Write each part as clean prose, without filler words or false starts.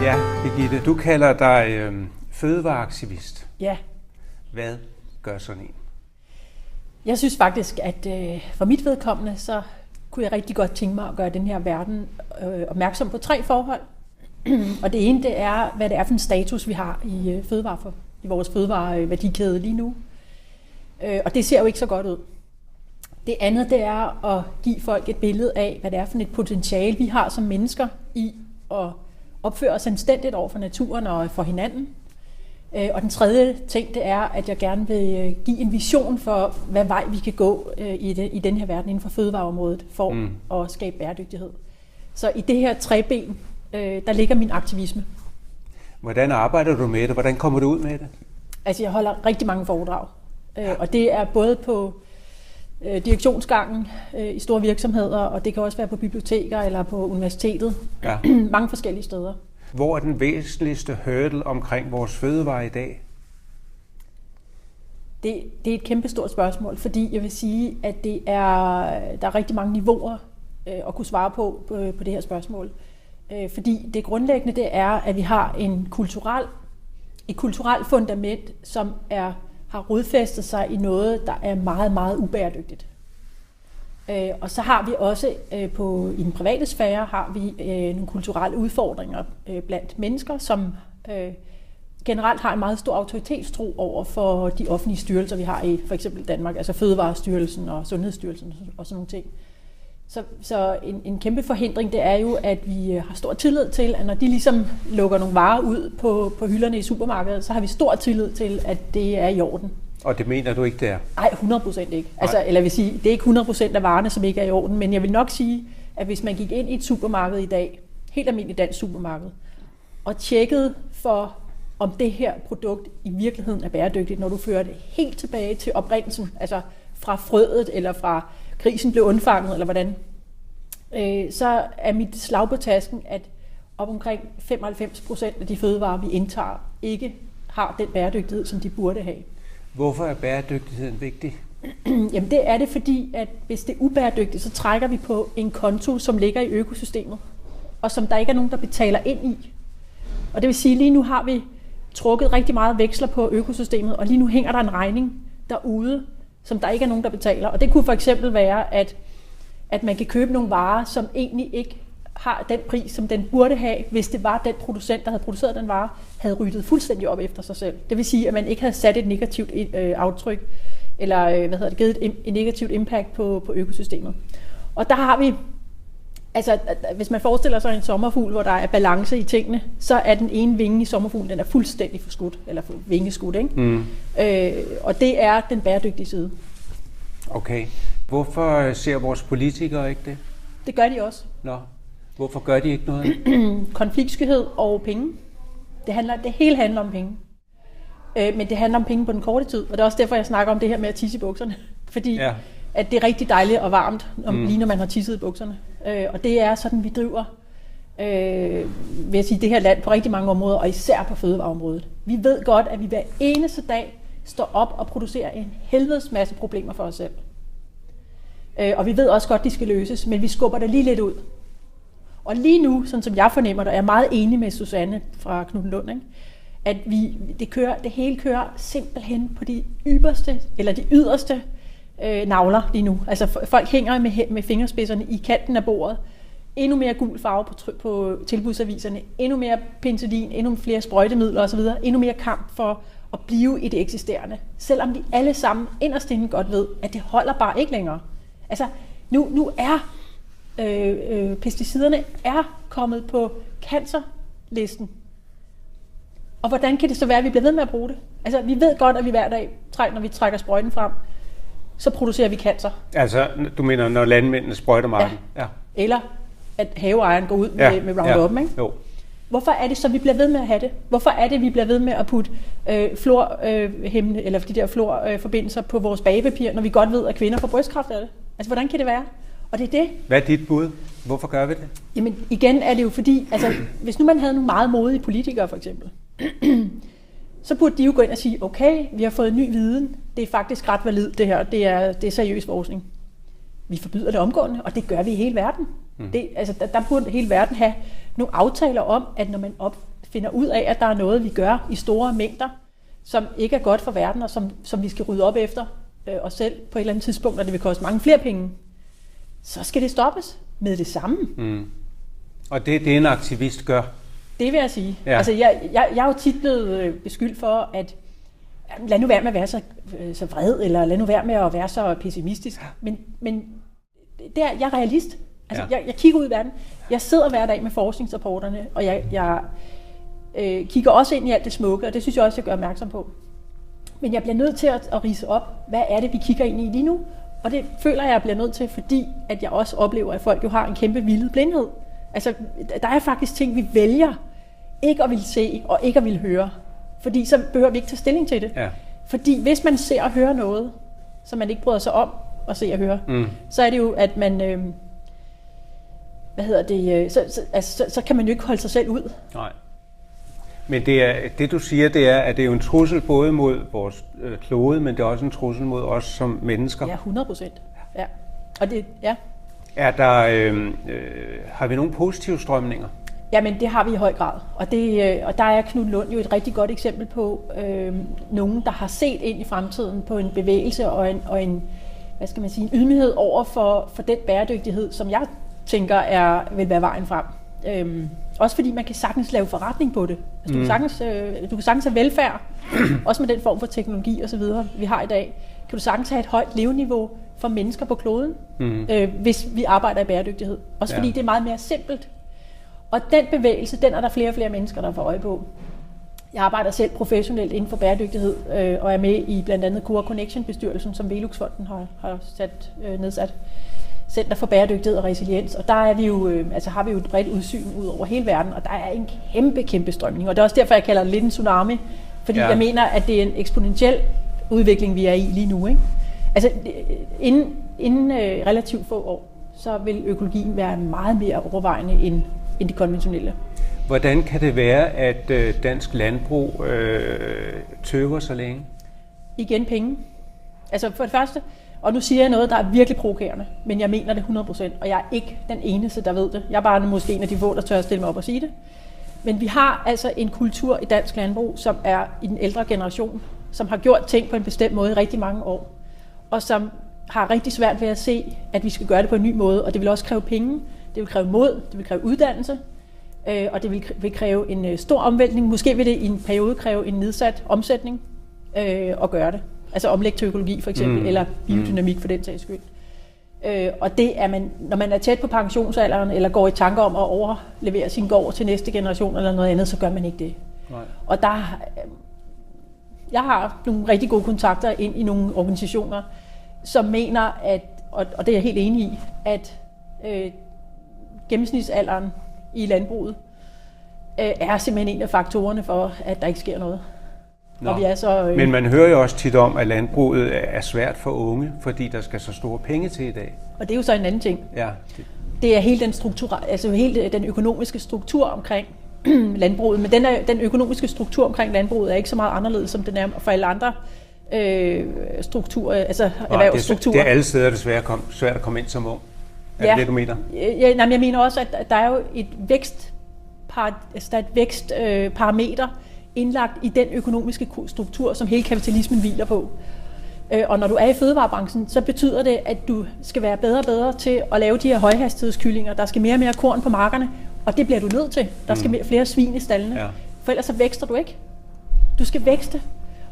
Ja, Birgitte, du kalder dig fødevareaktivist. Ja. Hvad gør sådan en? Jeg synes faktisk, at for mit vedkommende, så kunne jeg rigtig godt tænke mig at gøre den her verden opmærksom på 3 forhold. Og det ene, det er, hvad det er for en status, vi har i vores fødevareværdikæde lige nu. Og det ser jo ikke så godt ud. Det andet, det er at give folk et billede af, hvad det er for et potentiale, vi har som mennesker i at opføre os anstændigt over for naturen og for hinanden. Og den tredje ting, det er, at jeg gerne vil give en vision for, hvad vej vi kan gå i den her verden inden for fødevareområdet for at skabe bæredygtighed. Så i det her 3 ben, der ligger min aktivisme. Hvordan arbejder du med det? Hvordan kommer du ud med det? Altså, jeg holder rigtig mange foredrag. Og det er både på direktionsgangen i store virksomheder, og det kan også være på biblioteker eller på universitetet. Ja. Mange forskellige steder. Hvor er den væsentligste hurdle omkring vores fødevare i dag? Det er et kæmpestort spørgsmål, fordi jeg vil sige, at der er rigtig mange niveauer at kunne svare på det her spørgsmål. Fordi det grundlæggende, det er, at vi har et kulturelt fundament, som har rodfæstet sig i noget, der er meget, meget ubæredygtigt. Og så har vi også i den private sfære har vi nogle kulturelle udfordringer blandt mennesker, som generelt har en meget stor autoritetstro over for de offentlige styrelser, vi har i for eksempel Danmark, altså Fødevarestyrelsen og Sundhedsstyrelsen og sådan nogle ting. Så en kæmpe forhindring, det er jo, at vi har stor tillid til, at når de ligesom lukker nogle varer ud på hylderne i supermarkedet, så har vi stor tillid til, at det er i orden. Og det mener du ikke, det er? Nej, 100% ikke. Altså, eller jeg vil sige, det er ikke 100% af varerne, som ikke er i orden, men jeg vil nok sige, at hvis man gik ind i et supermarked i dag, helt almindeligt dansk supermarked, og tjekkede for, om det her produkt i virkeligheden er bæredygtigt, når du fører det helt tilbage til oprindelsen, altså fra frøet eller fra grisen blev undfanget, eller hvordan, så er mit slag på tasken, at op omkring 95% af de fødevarer, vi indtager, ikke har den bæredygtighed, som de burde have. Hvorfor er bæredygtigheden vigtig? Jamen det er det, fordi at hvis det er ubæredygtigt, så trækker vi på en konto, som ligger i økosystemet, og som der ikke er nogen, der betaler ind i. Og det vil sige, at lige nu har vi trukket rigtig meget veksler på økosystemet, og lige nu hænger der en regning derude, som der ikke er nogen, der betaler. Og det kunne for eksempel være, at man kan købe nogle varer, som egentlig ikke har den pris, som den burde have, hvis det var den producent, der havde produceret den vare, havde ryddet fuldstændig op efter sig selv. Det vil sige, at man ikke havde sat et negativt aftryk, eller givet et negativt impact på økosystemet. Og der har vi, altså hvis man forestiller sig en sommerfugl, hvor der er balance i tingene, så er den ene vinge i sommerfuglen, den er fuldstændig forskudt, eller vingeskudt, ikke? Og det er den bæredygtige side. Okay. Hvorfor ser vores politikere ikke det? Det gør de også. Nå. Hvorfor gør de ikke noget? Konfliktskyhed og penge. Det hele handler om penge. Men det handler om penge på den korte tid, og det er også derfor, jeg snakker om det her med at tisse i bukserne. Fordi at det er rigtig dejligt og varmt, lige når man har tisset i bukserne. Og det er sådan, vi driver vil jeg sige, det her land på rigtig mange områder, og især på fødevareområdet. Vi ved godt, at vi hver eneste dag står op og producerer en helvedes masse problemer for os selv. Og vi ved også godt, at de skal løses, men vi skubber det lige lidt ud. Og lige nu, sådan som jeg fornemmer det, og jeg er meget enig med Susanne fra Knuthenlund, ikke? At det hele kører simpelthen på de yderste navler lige nu. Altså folk hænger med fingerspidserne i kanten af bordet. Endnu mere gul farve på tilbudsaviserne, endnu mere penicillin, endnu flere sprøjtemidler osv., endnu mere kamp for at blive i det eksisterende. Selvom vi alle sammen inderst inde godt ved, at det holder bare ikke længere. Altså nu er pesticiderne er kommet på cancerlisten. Og hvordan kan det så være, at vi bliver ved med at bruge det? Altså, vi ved godt, at vi hver dag, når vi trækker sprøjten frem, så producerer vi cancer. Altså, du mener, når landmændene sprøjter marken? Ja. Eller at haveejeren går ud med Roundup, ikke? Jo. Hvorfor er det så, vi bliver ved med at have det? Hvorfor er det, vi bliver ved med at putte florhæmmende, eller de der florforbindelser på vores bagepapir, når vi godt ved, at kvinder får brystkræft af det? Altså, hvordan kan det være? Og det er det. Hvad er dit bud? Hvorfor gør vi det? Jamen, igen er det jo fordi, altså, hvis nu man havde nogle meget modige politikere, for eksempel, så burde de jo gå ind og sige, okay, vi har fået ny viden, det er faktisk ret valid det her, det er seriøs forskning. Vi forbyder det omgående, og det gør vi i hele verden. Der burde hele verden have nogle aftaler om, at når man finder ud af, at der er noget, vi gør i store mængder, som ikke er godt for verden, og som vi skal rydde op efter os selv på et eller andet tidspunkt, og det vil koste mange flere penge, så skal det stoppes med det samme. Mm. Og det er det, en aktivist gør? Det vil jeg sige. Ja. Altså, jeg er jo tit blevet beskyldt for, at lad nu være med at være så vred, eller lad nu være med at være så pessimistisk. Men jeg er realist. Altså, jeg kigger ud i verden. Jeg sidder hver dag med forskningsrapporterne, og jeg kigger også ind i alt det smukke, og det synes jeg også, jeg gør opmærksom på. Men jeg bliver nødt til at ridse op, hvad er det, vi kigger ind i lige nu? Og det føler jeg bliver nødt til, fordi at jeg også oplever, at folk jo har en kæmpe vildet blindhed. Altså, der er faktisk ting, vi vælger ikke at ville se og ikke at ville høre. Fordi så behøver vi ikke tage stilling til det. Ja. Fordi hvis man ser og hører noget, som man ikke bryder sig om at se og høre, så er det jo, at man... så kan man jo ikke holde sig selv ud. Nej. Men det du siger, det er, at det er jo en trussel både mod vores klode, men det er også en trussel mod os som mennesker. Ja, 100%. Ja. Og det, ja. Er der, har vi nogle positive strømninger? Jamen, det har vi i høj grad. Og der er Knud Lund jo et rigtig godt eksempel på nogen, der har set ind i fremtiden på en bevægelse og en hvad skal man sige, en ydmyghed over for den bæredygtighed, som jeg tænker vil være vejen frem. Også fordi man kan sagtens lave forretning på det. Altså, du kan sagtens have velfærd, også med den form for teknologi og så videre, vi har i dag. Kan du sagtens have et højt leveniveau for mennesker på kloden, hvis vi arbejder i bæredygtighed. Også fordi det er meget mere simpelt. Og den bevægelse, den er der flere og flere mennesker, der får øje på. Jeg arbejder selv professionelt inden for bæredygtighed, og er med i blandt andet Core Connection-bestyrelsen, som Velux-fonden har nedsat. Center for Bæredygtighed og Resiliens, og der er vi jo, har vi jo et bredt udsyn ud over hele verden, og der er en kæmpe strømning, og det er også derfor, jeg kalder det lidt en tsunami, fordi jeg mener, at det er en eksponentiel udvikling, vi er i lige nu. Ikke? Altså, inden relativt få år, så vil økologien være meget mere overvejende end det konventionelle. Hvordan kan det være, at dansk landbrug tøver så længe? Igen penge. Altså for det første, og nu siger jeg noget, der er virkelig provokerende, men jeg mener det 100%, og jeg er ikke den eneste, der ved det. Jeg er bare måske en af de få, der tør at stille mig op og sige det. Men vi har altså en kultur i dansk landbrug, som er i den ældre generation, som har gjort ting på en bestemt måde i rigtig mange år, og som har rigtig svært ved at se, at vi skal gøre det på en ny måde, og det vil også kræve penge, det vil kræve mod, det vil kræve uddannelse, og det vil kræve en stor omvæltning. Måske vil det i en periode kræve en nedsat omsætning at gøre det. Altså omlægge til økologi for eksempel, eller biodynamik for den sags skyld. Og det er man, når man er tæt på pensionsalderen, eller går i tanker om at overlevere sin gård til næste generation eller noget andet, så gør man ikke det. Nej. Og jeg har nogle rigtig gode kontakter ind i nogle organisationer, som mener, at, og det er jeg helt enig i, at gennemsnitsalderen i landbruget er simpelthen en af faktorerne for, at der ikke sker noget. Og vi er så, Men man hører jo også tit om, at landbruget er svært for unge, fordi der skal så store penge til i dag. Og det er jo så en anden ting. Ja. Det er hele den hele den økonomiske struktur omkring landbruget. Men den økonomiske struktur omkring landbruget er ikke så meget anderledes, som den er for alle andre strukturer, altså erhvervsstrukturer. Det er alle steder desværre svært at komme ind som ung. Er det du mener? Jeg mener også, at der er jo et vækstparameter indlagt i den økonomiske struktur, som hele kapitalismen hviler på. Og når du er i fødevarebranchen, så betyder det, at du skal være bedre og bedre til at lave de her højhastighedskyllinger. Der skal mere og mere korn på markerne, og det bliver du nødt til. Der skal flere svin i stallene, for ellers så vækster du ikke. Du skal vækste.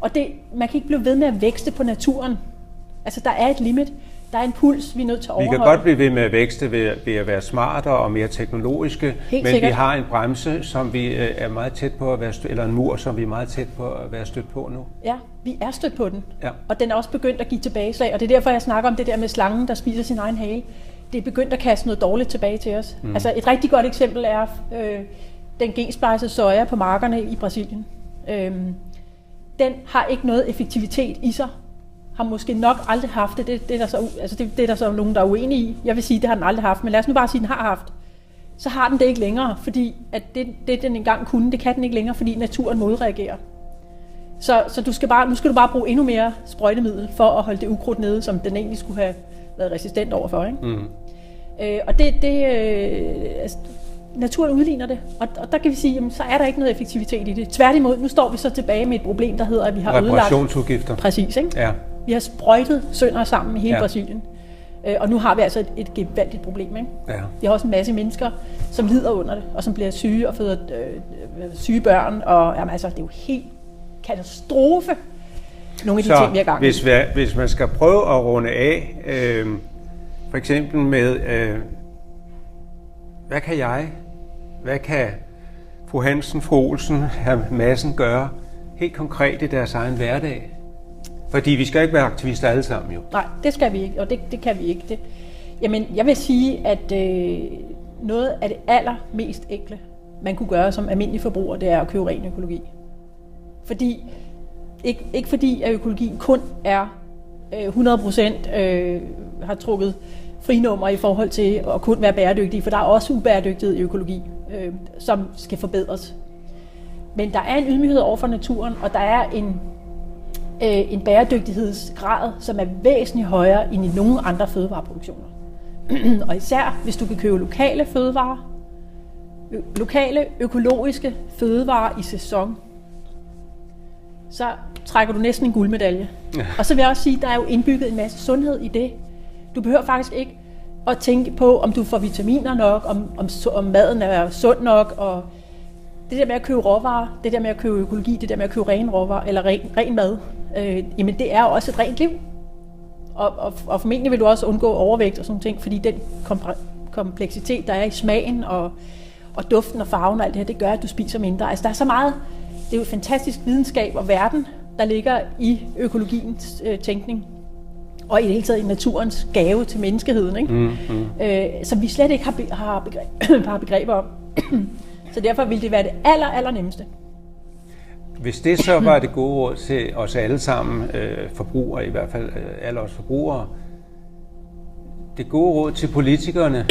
Og man kan ikke blive ved med at vækste på naturen. Altså, der er et limit. Der er en puls, vi er nødt til at overholde. Vi kan godt blive ved med at vækste ved at være smartere og mere teknologiske, men sikkert. Vi har en bremse, som vi er meget tæt på at være eller en mur, som vi er meget tæt på at være stødt på nu. Ja, vi er stødt på den. Ja. Og den er også begyndt at give tilbageslag, og det er derfor, jeg snakker om det der med slangen, der spiser sin egen hale. Det er begyndt at kaste noget dårligt tilbage til os. Altså et rigtig godt eksempel er den gensplejsede soja på markerne i Brasilien. Den har ikke noget effektivitet i sig. Har måske nok aldrig haft det. Det er der så nogen, der er uenige i. Jeg vil sige, det har den aldrig haft, men lad os nu bare sige, at den har haft. Så har den det ikke længere, fordi at det den engang kunne, det kan den ikke længere, fordi naturen modreagerer. Så nu skal du bare bruge endnu mere sprøjtemiddel for at holde det ukrudt nede, som den egentlig skulle have været resistent overfor. Ikke? Og naturen udligner det, og der kan vi sige, jamen, så er der ikke noget effektivitet i det. Tværtimod, nu står vi så tilbage med et problem, der hedder, at vi har ødelagt... Reparationsudgifter. Præcis, ikke? Ja. Vi har sprøjtet sønder sammen i hele Brasilien. Og nu har vi altså et gevaldigt problem, ikke? Ja. Vi har også en masse mennesker, som lider under det, og som bliver syge og føder syge børn, og jamen, altså, det er jo helt katastrofe, nogle af de ting, vi har gang i. Hvis man skal prøve at runde af, for eksempel med, hvad kan fru Hansen, fru Olsen, hr. Madsen gøre helt konkret i deres egen hverdag? Fordi vi skal ikke være aktivister alle sammen jo. Nej, det skal vi ikke, og det kan vi ikke. Jamen, jeg vil sige, at noget af det allermest enkle, man kunne gøre som almindelig forbruger, det er at købe ren økologi. Fordi, ikke fordi, at økologien kun er 100% har trukket frinummer i forhold til at kun være bæredygtig, for der er også ubæredygtighed i økologi, som skal forbedres. Men der er en ydmyghed over for naturen, og der er en bæredygtighedsgrad, som er væsentligt højere end i nogle andre fødevareproduktioner. Og især hvis du kan købe lokale fødevarer, lokale økologiske fødevarer i sæson, så trækker du næsten en guldmedalje. Ja. Og så vil jeg også sige, at der er jo indbygget en masse sundhed i det. Du behøver faktisk ikke at tænke på, om du får vitaminer nok, om maden er sund nok, og det der med at købe råvarer, det der med at købe økologi, det der med at købe ren råvarer, eller ren mad, jamen det er jo også et rent liv. Og formentlig vil du også undgå overvægt og sådan ting, fordi den kompleksitet, der er i smagen og duften og farven og alt det her, det gør, at du spiser mindre. Altså der er så meget, det er jo fantastisk videnskab og verden, der ligger i økologiens tænkning. Og i det hele taget i naturens gave til menneskeheden, ikke? Som vi slet ikke har begreber om. Så derfor ville det være det aller nemmeste. Hvis det så var det gode råd til os alle sammen, forbrugere, i hvert fald alle os forbrugere, det gode råd til politikerne,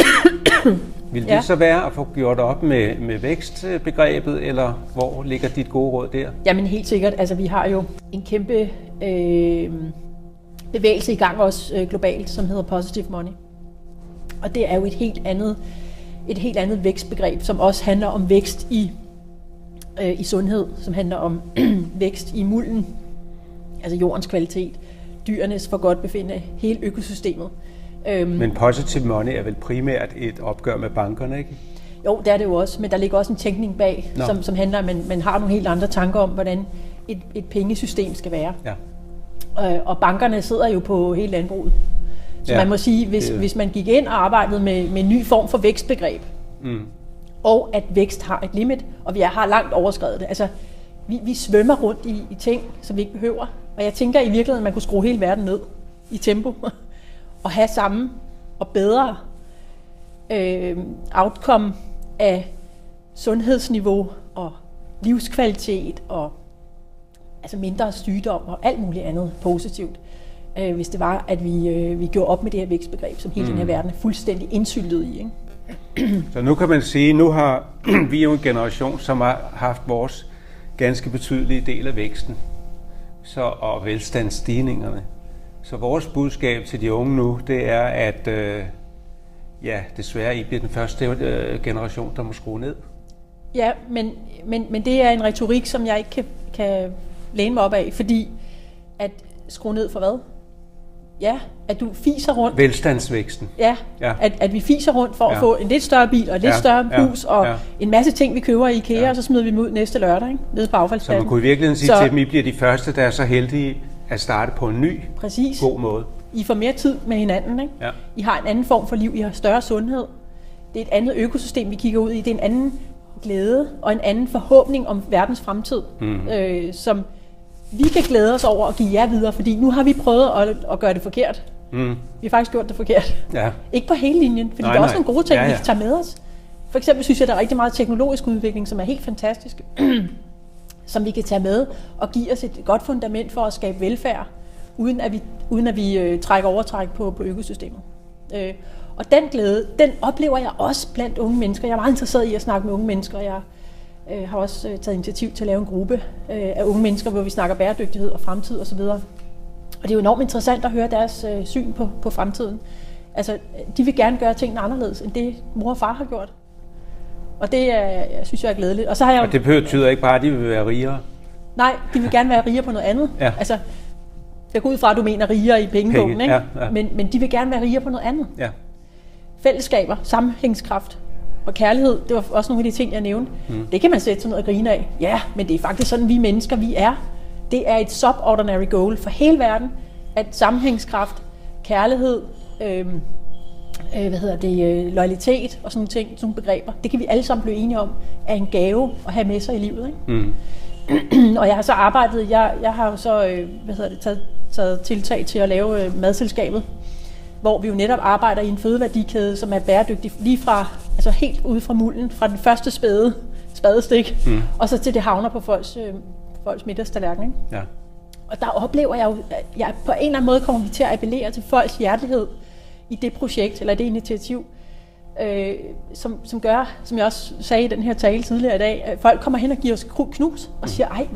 vil det så være at få gjort op med vækstbegrebet, eller hvor ligger dit gode råd der? Jamen helt sikkert. Altså vi har jo en kæmpe bevægelse i gang også globalt, som hedder Positive Money. Og det er jo et helt andet vækstbegreb, som også handler om vækst i sundhed, som handler om vækst i mulden, altså jordens kvalitet, dyrenes forgodtbefindende, hele økosystemet. Men Positive Money er vel primært et opgør med bankerne, ikke? Jo, det er det jo også, men der ligger også en tænkning bag, som handler om, at man har nogle helt andre tanker om, hvordan et pengesystem skal være. Ja. Og bankerne sidder jo på hele landbruget. Så man må sige, hvis man gik ind og arbejdede med en ny form for vækstbegreb, og at vækst har et limit, og vi har langt overskredet det. Altså, vi svømmer rundt i ting, som vi ikke behøver. Og jeg tænker i virkeligheden, at man kunne skrue hele verden ned i tempo, og have samme og bedre outcome af sundhedsniveau og livskvalitet og altså mindre sygdom og alt muligt andet positivt, hvis det var, at vi gjorde op med det her vækstbegreb, som hele den her verden er fuldstændig indsyltet i, ikke? Så nu kan man sige, nu har vi jo en generation, som har haft vores ganske betydelige del af væksten og velstandsstigningerne. Så vores budskab til de unge nu, det er, at desværre I bliver den første generation, der må skrue ned. Ja, men det er en retorik, som jeg ikke kan læne mig op af, fordi at skrue ned for hvad? Ja, at du fiser rundt. Velstandsvæksten. Ja. At vi fiser rundt for at få en lidt større bil og et lidt større hus og en masse ting, vi køber i IKEA, og så smider vi dem ud næste lørdag, ikke? Nede på affaldspladsen. Så man kunne i virkeligheden sige til dem, I bliver de første, der er så heldige at starte på en ny, god måde. I får mere tid med hinanden, ikke? Ja. I har en anden form for liv, I har større sundhed. Det er et andet økosystem, vi kigger ud i. Det er en anden glæde og en anden forhåbning om verdens fremtid, som vi kan glæde os over at give jer videre, fordi nu har vi prøvet at gøre det forkert. Vi har faktisk gjort det forkert. Ja. Ikke på hele linjen, fordi der er også nogle gode ting, vi kan tage med os. For eksempel synes jeg, der er rigtig meget teknologisk udvikling, som er helt fantastisk, som vi kan tage med og give os et godt fundament for at skabe velfærd, uden at vi trækker overtræk på økosystemet. Og den glæde, den oplever jeg også blandt unge mennesker. Jeg er meget interesseret i at snakke med unge mennesker. Jeg har også taget initiativ til at lave en gruppe af unge mennesker, hvor vi snakker bæredygtighed og fremtid osv. Og det er jo enormt interessant at høre deres syn på fremtiden. Altså, de vil gerne gøre tingene anderledes, end det mor og far har gjort. Og det synes jeg er glædeligt. Og så har jeg og det betyder ikke bare, at de vil være rigere? Nej, de vil gerne være rigere på noget andet. Ja. Altså, jeg går ud fra, at du mener rigere i pengebogen, ikke? Ja. Men de vil gerne være rigere på noget andet. Ja. Fællesskaber, sammenhængskraft og kærlighed, det var også nogle af de ting, jeg nævnte. Det kan man sætte sådan noget og grine af. Ja, men det er faktisk sådan, vi mennesker, vi er. Det er et subordinary goal for hele verden, at sammenhængskraft, kærlighed, loyalitet og sådan nogle ting, sådan nogle begreber, det kan vi alle sammen blive enige om, er en gave at have med sig i livet, ikke? Og jeg har så arbejdet, jeg har jo så taget tiltag til at lave madselskabet, hvor vi jo netop arbejder i en fødeværdikæde, som er bæredygtig lige fra, altså helt ude fra mulden, fra den første spadestik, og så til det havner på folks middagstallerken, ikke? Ja. Og der oplever jeg jo, at på en eller anden måde kommer vi til at appellere til folks hjertelighed i det projekt, eller det initiativ, som gør, som jeg også sagde i den her tale tidligere i dag, at folk kommer hen og giver os knus og siger, ej,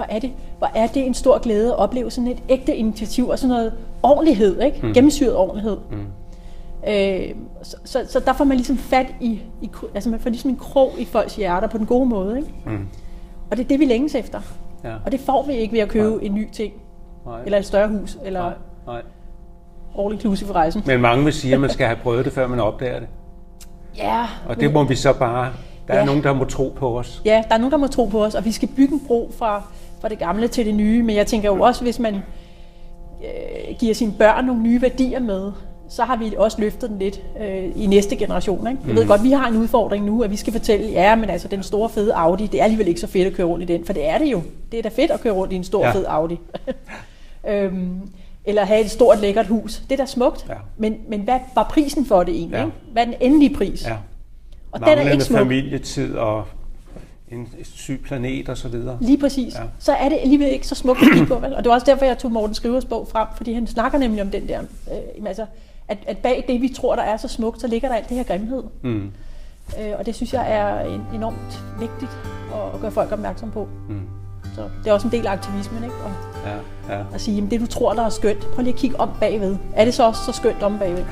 hvor er det en stor glæde at opleve sådan et ægte initiativ og sådan noget ordentlighed, ikke? Gennemsyret ordentlighed. Så der får man ligesom fat altså man får ligesom en krog i folks hjerter på den gode måde, ikke? Og det er det, vi længes efter. Ja. Og det får vi ikke ved at købe en ny ting, eller et større hus, eller all inclusive rejsen. Men mange vil sige, at man skal have prøvet det, før man opdager det. Ja. Og det må vi så bare... Der er nogen, der må tro på os. Ja, der er nogen, der må tro på os, og vi skal bygge en bro fra det gamle til det nye. Men jeg tænker jo også, hvis man giver sine børn nogle nye værdier med, så har vi også løftet den lidt i næste generation, ikke? Jeg ved godt, vi har en udfordring nu, at vi skal fortælle, ja, men altså den store fede Audi, det er alligevel ikke så fedt at køre rundt i den, for det er det jo. Det er da fedt at køre rundt i en stor fed Audi. Eller have et stort lækkert hus. Det er da smukt. Ja. Men hvad var prisen for det egentlig? Ja. Hvad er den endelige pris? Ja. Og den er ikke smuk. Familietid og en syg planet og så videre. Lige præcis. Ja. Så er det alligevel ikke så smukt at kigge på. Vel? Og det var også derfor, jeg tog Morten Skrivers bog frem, fordi han snakker nemlig om den der, altså, at bag det, vi tror, der er så smukt, så ligger der alt det her grimhed. Og det synes jeg er enormt vigtigt at gøre folk opmærksom på. Så det er også en del af aktivismen, ikke? At sige, at det du tror, der er skønt, prøv lige at kigge om bagved. Er det så også så skønt om bagved? Ja.